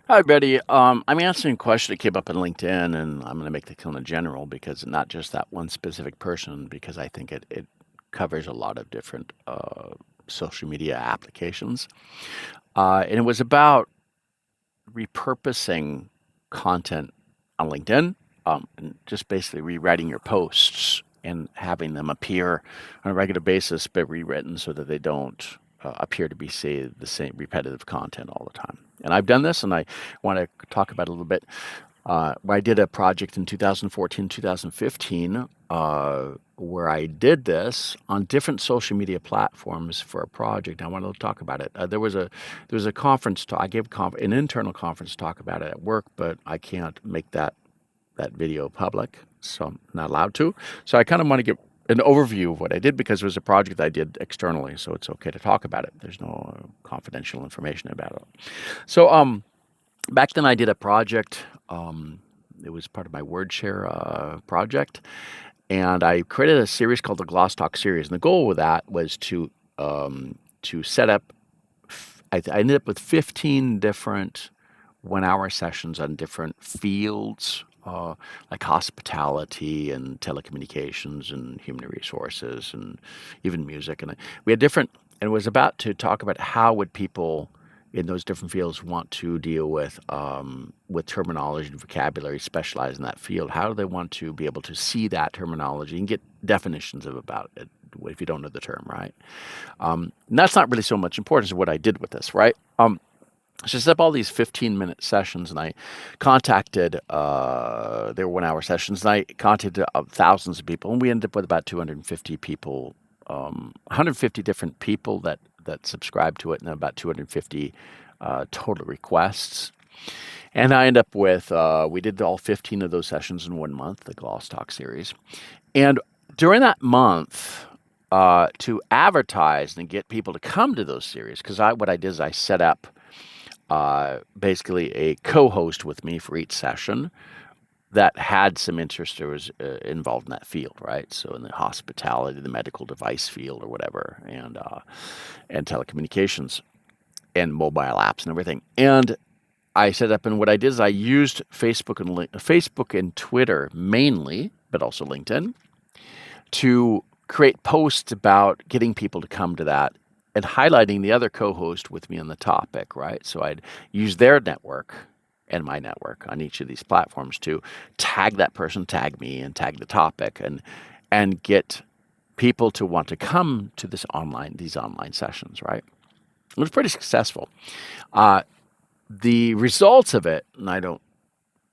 Hi, Betty. I'm answering a question that came up in LinkedIn, and I'm going to make the kind of general because not just that one specific person, because I think it covers a lot of different social media applications. And it was about repurposing content on LinkedIn, and just basically rewriting your posts and having them appear on a regular basis, but rewritten so that they don't appear to be, say, the same repetitive content all the time. And I've done this, and I want to talk about it a little bit. I did a project in 2014, 2015, where I did this on different social media platforms for a project. I wanted to talk about it. There was a conference talk. I gave an internal conference talk about it at work, but I can't make that video public, so I'm not allowed to. So I kind of want to give an overview of what I did because it was a project I did externally, so it's okay to talk about it. There's no confidential information about it. So back then I did a project. It was part of my WordShare project, and I created a series called the Gloss Talk series. And the goal with that was to set up. I ended up with 15 different 1 hour sessions on different fields, like hospitality and telecommunications and human resources and even music. And we had different, and it was about to talk about how would people in those different fields want to deal with terminology and vocabulary specialized in that field. How do they want to be able to see that terminology and get definitions of about it if you don't know the term, right? And that's not really so much important as what I did with this, right? So I set up all these 15-minute sessions, and I contacted, they were 1 hour sessions, and I contacted thousands of people, and we ended up with about 250 people, 150 different people that subscribed to it, and then about 250 total requests. And I ended up with, we did all 15 of those sessions in 1 month, the Gloss Talk series. And during that month, to advertise and get people to come to those series, because what I did is I set up basically a co-host with me for each session that had some interest or was involved in that field, right? So in the hospitality, the medical device field, or whatever, and telecommunications and mobile apps and everything. And I set up, and what I did is I used Facebook and Twitter mainly, but also LinkedIn, to create posts about getting people to come to that and highlighting the other co-host with me on the topic, right? So I'd use their network and my network on each of these platforms to tag that person, tag me, and tag the topic, and get people to want to come to these online sessions, right? It was pretty successful. The results of it, and I don't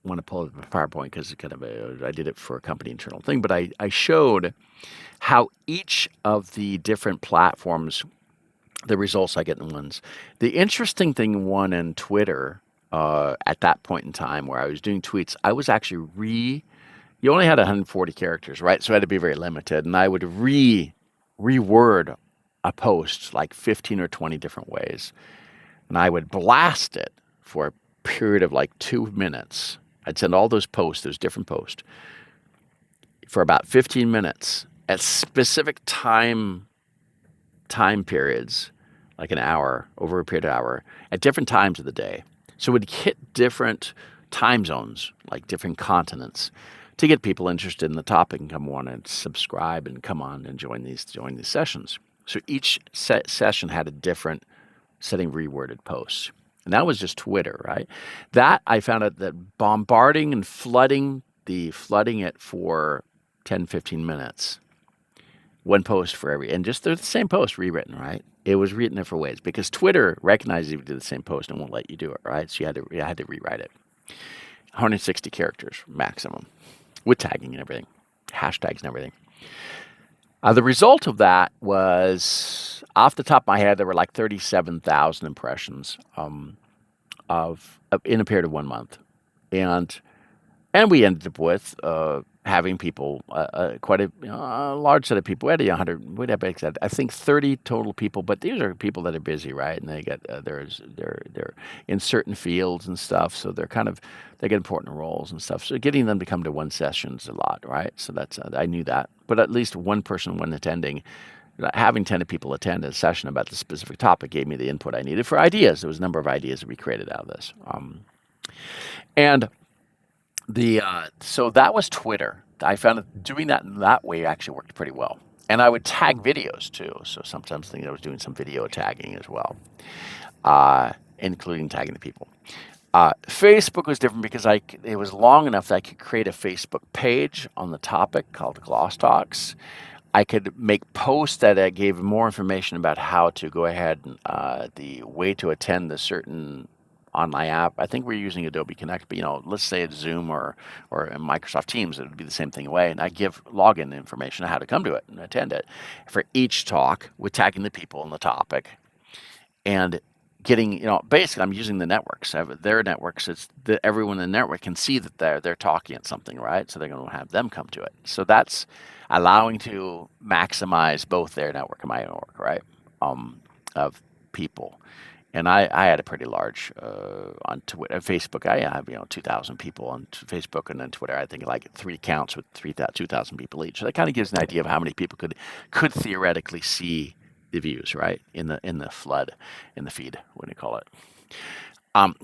want to pull up a PowerPoint because it's I did it for a company internal thing, but I showed how each of the different platforms, the results I get in ones. The interesting thing, one in Twitter, at that point in time where I was doing tweets, I was actually you only had 140 characters, right? So I had to be very limited, and I would reword a post like 15 or 20 different ways, and I would blast it for a period of like 2 minutes. I'd send all those posts, those different posts, for about 15 minutes at specific time periods, like an hour, over a period of an hour, at different times of the day. So we'd hit different time zones, like different continents, to get people interested in the topic and come on and subscribe and come on and join these sessions. So each session had a different setting reworded posts. And that was just Twitter, right? That I found out that bombarding and flooding it for 10, 15 minutes, one post for every, and just they're the same post rewritten, right? It was written different ways because Twitter recognizes if you do the same post and won't let you do it, right? So you had to rewrite it. 160 characters maximum, with tagging and everything, hashtags and everything. The result of that was, off the top of my head, there were like 37,000 impressions in a period of 1 month, and we ended up with having people, quite a large set of people. We had 100. We'd have, I think, 30 total people. But these are people that are busy, right? And they get they're in certain fields and stuff. So they get important roles and stuff. So getting them to come to one session is a lot, right? So that's I knew that. But at least one person when attending, having 10 people attend a session about the specific topic gave me the input I needed for ideas. There was a number of ideas that we created out of this. And so that was Twitter. I found that doing that in that way actually worked pretty well. And I would tag videos too. So sometimes I was doing some video tagging as well, including tagging the people. Facebook was different because it was long enough that I could create a Facebook page on the topic called Gloss Talks. I could make posts that gave more information about how to go ahead and the way to attend a certain online app. I think we're using Adobe Connect, but let's say it's Zoom or Microsoft Teams. It would be the same thing away, and I give login information on how to come to it and attend it for each talk with tagging the people on the topic and getting basically I'm using the networks. Their networks. It's everyone in the network can see that they're talking at something, right? So they're going to have them come to it. So that's allowing to maximize both their network and my network, right? Of people. And I had a pretty large on Twitter, Facebook. I have 2,000 people on Facebook, and then Twitter. I think like 3 accounts with 2,000 people each. So that kind of gives an idea of how many people could theoretically see the views, right, in the flood, in the feed, what do you call it?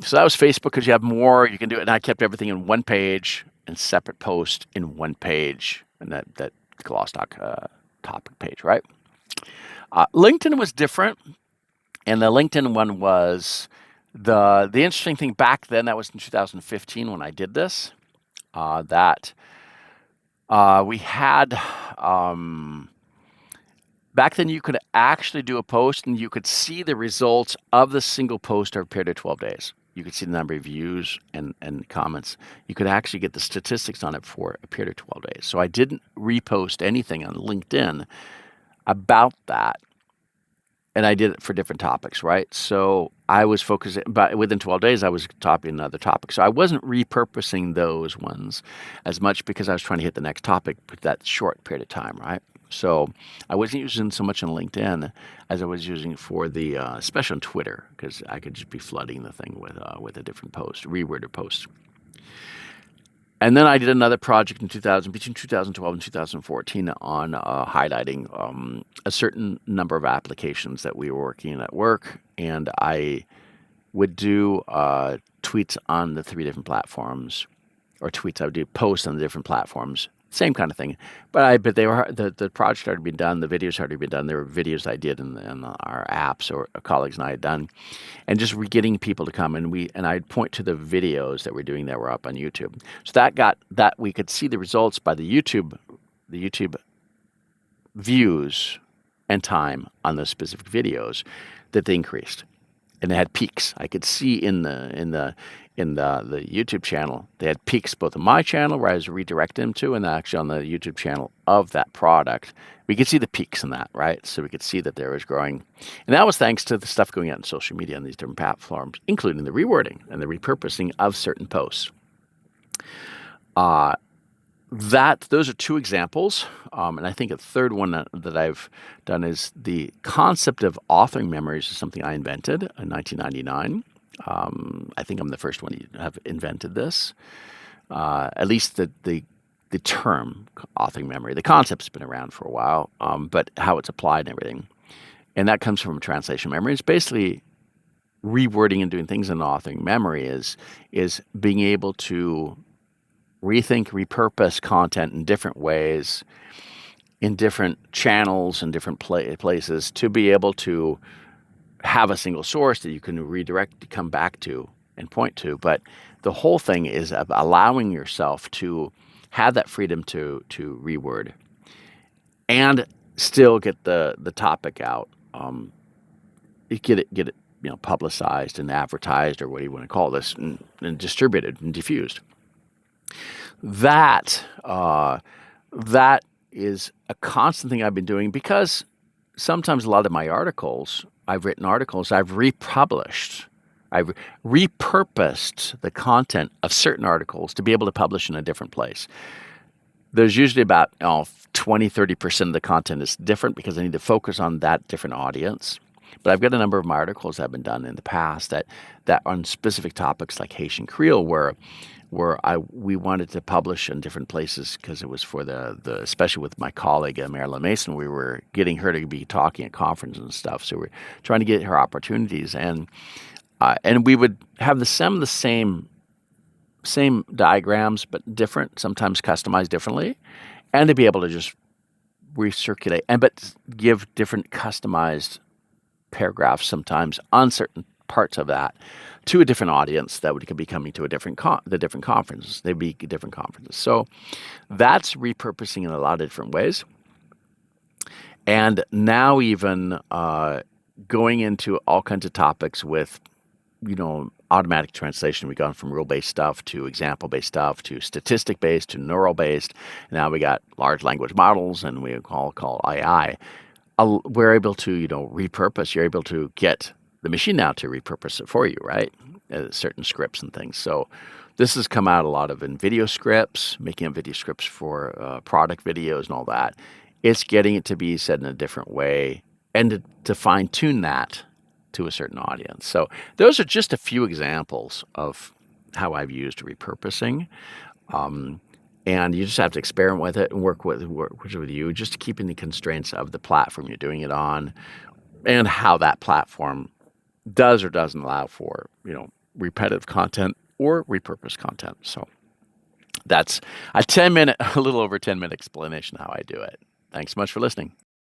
So that was Facebook because you have more. You can do it, and I kept everything in one page and separate post in one page, and that Gloss Talk topic page, right? LinkedIn was different. And the LinkedIn one was the interesting thing back then. That was in 2015 when I did this. That we had back then you could actually do a post and you could see the results of the single post over a period of 12 days. You could see the number of views and comments. You could actually get the statistics on it for a period of 12 days. So I didn't repost anything on LinkedIn about that. And I did it for different topics, right? So I was focusing, but within 12 days, I was topping another topic. So I wasn't repurposing those ones as much because I was trying to hit the next topic with that short period of time, right? So I wasn't using so much on LinkedIn as I was using for the, especially on Twitter, because I could just be flooding the thing with a different post, reworded post. And then I did another project in between 2012 and 2014 on highlighting a certain number of applications that we were working at work, and I would do tweets on the 3 different platforms, or tweets I would do posts on the different platforms. Same kind of thing, but they were the project had already been done, the videos had already been done. There were videos I did in our apps or colleagues and I had done, and just getting people to come and I'd point to the videos that we're doing that were up on YouTube. So that we could see the results by the YouTube views and time on those specific videos that they increased, and they had peaks. I could see in the YouTube channel, they had peaks both on my channel where I was redirecting them to, and actually on the YouTube channel of that product. We could see the peaks in that, right? So we could see that there was growing. And that was thanks to the stuff going out in social media on these different platforms, including the rewording and the repurposing of certain posts. Those are 2 examples. And I think a third one that I've done is the concept of authoring memories is something I invented in 1999. I think I'm the first one to have invented this. At least the term authoring memory. The concept's been around for a while, but how it's applied and everything. And that comes from translation memory. It's basically rewording and doing things in authoring memory is being able to rethink, repurpose content in different ways, in different channels and different places to be able to have a single source that you can redirect to come back to and point to. But the whole thing is allowing yourself to have that freedom to reword and still get the topic out, get it publicized and advertised, or what do you want to call this, and distributed and diffused. That is a constant thing I've been doing because sometimes a lot of my articles, I've written articles, I've republished. I've repurposed the content of certain articles to be able to publish in a different place. There's usually about 20, 30% of the content is different because I need to focus on that different audience. But I've got a number of my articles that have been done in the past that on specific topics like Haitian Creole where we wanted to publish in different places because it was for the especially with my colleague Marilyn Mason, we were getting her to be talking at conferences and stuff. So we're trying to get her opportunities, and we would have the same same diagrams, but different, sometimes customized differently, and to be able to just recirculate but give different customized paragraphs sometimes on certain parts of that to a different audience that could be coming to the different conferences. They'd be different conferences. So that's repurposing in a lot of different ways. And now even going into all kinds of topics with, automatic translation. We've gone from rule-based stuff to example-based stuff to statistic-based to neural-based. Now we got large language models, and we call AI. We're able to, repurpose. You're able to get the machine now to repurpose it for you, right? Certain scripts and things. So this has come out a lot of in video scripts, making up video scripts for product videos and all that. It's getting it to be said in a different way and to fine-tune that to a certain audience. So those are just a few examples of how I've used repurposing. And you just have to experiment with it and work with you, just keeping the constraints of the platform you're doing it on and how that platform does or doesn't allow for, repetitive content or repurposed content. So that's a little over 10-minute explanation of how I do it. Thanks so much for listening.